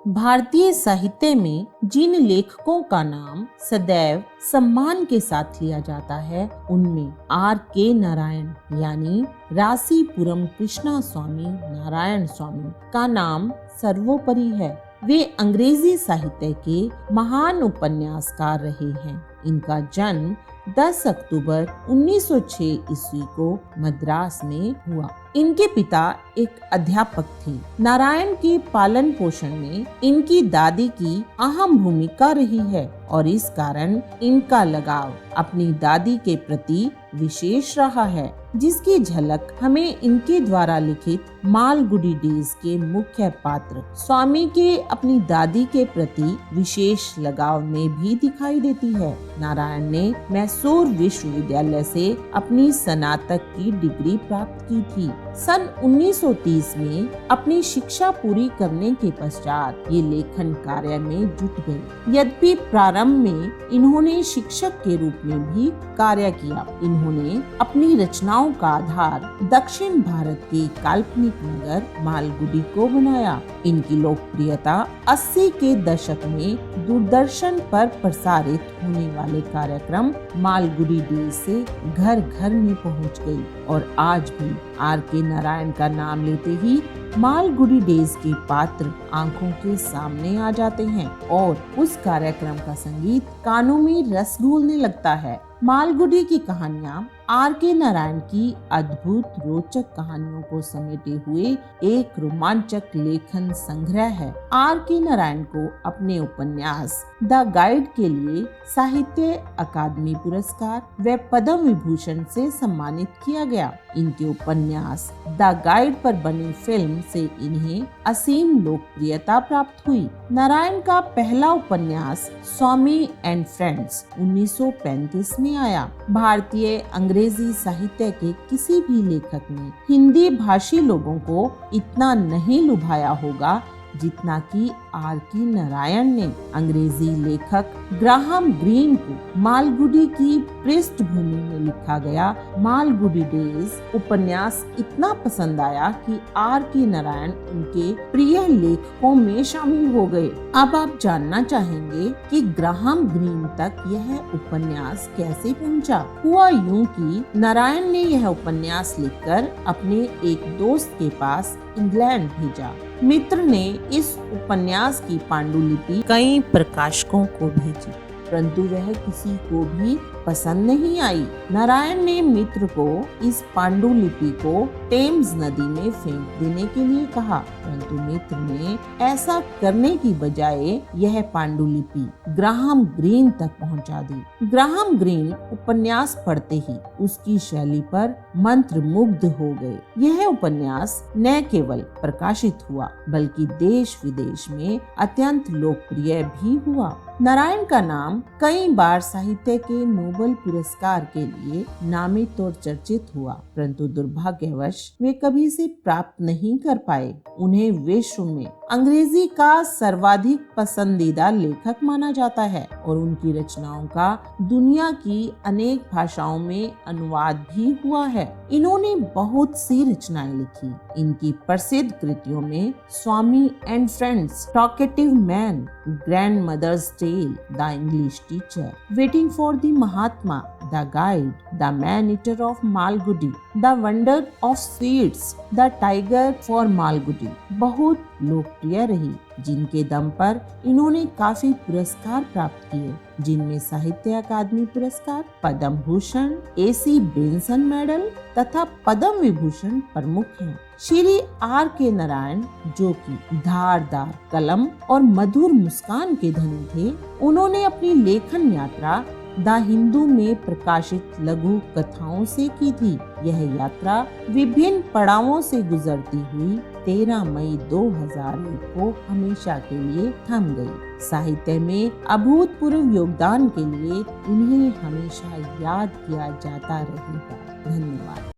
भारतीय साहित्य में जिन लेखकों का नाम सदैव सम्मान के साथ लिया जाता है उनमें R.K. नारायण यानी रासीपुरम कृष्णा स्वामी नारायण स्वामी का नाम सर्वोपरि है। वे अंग्रेजी साहित्य के महान उपन्यासकार रहे हैं। इनका जन्म 10 अक्टूबर 1906 ईस्वी को मद्रास में हुआ। इनके पिता एक अध्यापक थे। नारायण के पालन पोषण में इनकी दादी की अहम भूमिका रही है और इस कारण इनका लगाव अपनी दादी के प्रति विशेष रहा है, जिसकी झलक हमें इनके द्वारा लिखित मालगुडी डेज के मुख्य पात्र स्वामी के अपनी दादी के प्रति विशेष लगाव में भी दिखाई देती है। नारायण ने मैसूर विश्वविद्यालय से अपनी स्नातक की डिग्री प्राप्त की थी। सन 1930 में अपनी शिक्षा पूरी करने के पश्चात ये लेखन कार्य में जुट गए। यद्यपि प्रारंभ में इन्होंने शिक्षक के रूप में भी कार्य किया। इन्होंने अपनी रचनाओं का आधार दक्षिण भारत के काल्पनिक नगर मालगुडी को बनाया। इनकी लोकप्रियता 80 के दशक में दूरदर्शन पर प्रसारित होने वाले कार्यक्रम मालगुडी डेज से घर घर में पहुंच गई और आज भी R.K. नारायण का नाम लेते ही मालगुडी डेज के पात्र आंखों के सामने आ जाते हैं और उस कार्यक्रम का संगीत कानों में रस घोलने लगता है। मालगुडी की कहानियां R.K. नारायण की अद्भुत रोचक कहानियों को समेटे हुए एक रोमांचक लेखन संग्रह है। R.K. नारायण को अपने उपन्यास द गाइड के लिए साहित्य अकादमी पुरस्कार व पद्म विभूषण से सम्मानित किया गया। इनके उपन्यास द गाइड पर बनी फिल्म से इन्हें असीम लोकप्रियता प्राप्त हुई। नारायण का पहला उपन्यास स्वामी एंड फ्रेंड्स 1935 में आया। भारतीय अंग्रेजी साहित्य के किसी भी लेखक ने हिंदी भाषी लोगों को इतना नहीं लुभाया होगा जितना कि R.K. नारायण ने। अंग्रेजी लेखक ग्राहम ग्रीन को मालगुडी की पृष्ठभूमि में लिखा गया मालगुडी डेज उपन्यास इतना पसंद आया कि R.K. नारायण उनके प्रिय लेखकों में शामिल हो गए। अब आप जानना चाहेंगे कि ग्राहम ग्रीन तक यह उपन्यास कैसे पहुंचा। हुआ यूं कि नारायण ने यह उपन्यास लिखकर अपने एक दोस्त के पास इंग्लैंड भेजा। मित्र ने इस उपन्यास की पांडुलिपि कई प्रकाशकों को भेजी, परंतु वह किसी को भी पसंद नहीं आई। नारायण ने मित्र को इस पांडुलिपि को टेम्स नदी में फेंक देने के लिए कहा, परंतु मित्र ने ऐसा करने की बजाय यह पांडुलिपि ग्राहम ग्रीन तक पहुंचा दी। ग्राहम ग्रीन उपन्यास पढ़ते ही उसकी शैली पर मंत्रमुग्ध हो गए। यह उपन्यास न केवल प्रकाशित हुआ बल्कि देश विदेश में अत्यंत लोकप्रिय भी हुआ। नारायण का नाम कई बार साहित्य के नोबेल पुरस्कार के लिए नामित और चर्चित हुआ, परंतु दुर्भाग्यवश वे कभी से प्राप्त नहीं कर पाए। उन्हें विश्व में अंग्रेजी का सर्वाधिक पसंदीदा लेखक माना जाता है और उनकी रचनाओं का दुनिया की अनेक भाषाओं में अनुवाद भी हुआ है। इन्होंने बहुत सी रचनाएं लिखी। इनकी प्रसिद्ध कृतियों में Swami and friends, talkative man, grandmother's tale, the English teacher, waiting for the Mahatma, the guide, the man eater of Malgudi, the wonder of sweets, the tiger for Malgudi बहुत लोकप्रिय रही, जिनके दम पर इन्होंने काफी पुरस्कार प्राप्त किए, जिनमें साहित्य अकादमी पुरस्कार, Padma Bhushan, AC Benson medal तथा पद्म विभूषण प्रमुख हैं। श्री R.K. नारायण, जो कि धारदार कलम और मधुर मुस्कान के धनी थे, उन्होंने अपनी लेखन यात्रा द हिंदू में प्रकाशित लघु कथाओं से की थी। यह यात्रा विभिन्न पड़ावों से गुजरती हुई 13 मई 2001 को हमेशा के लिए थम गई। साहित्य में अभूतपूर्व योगदान के लिए इन्हें हमेशा याद किया जाता रहेगा। धन्यवाद।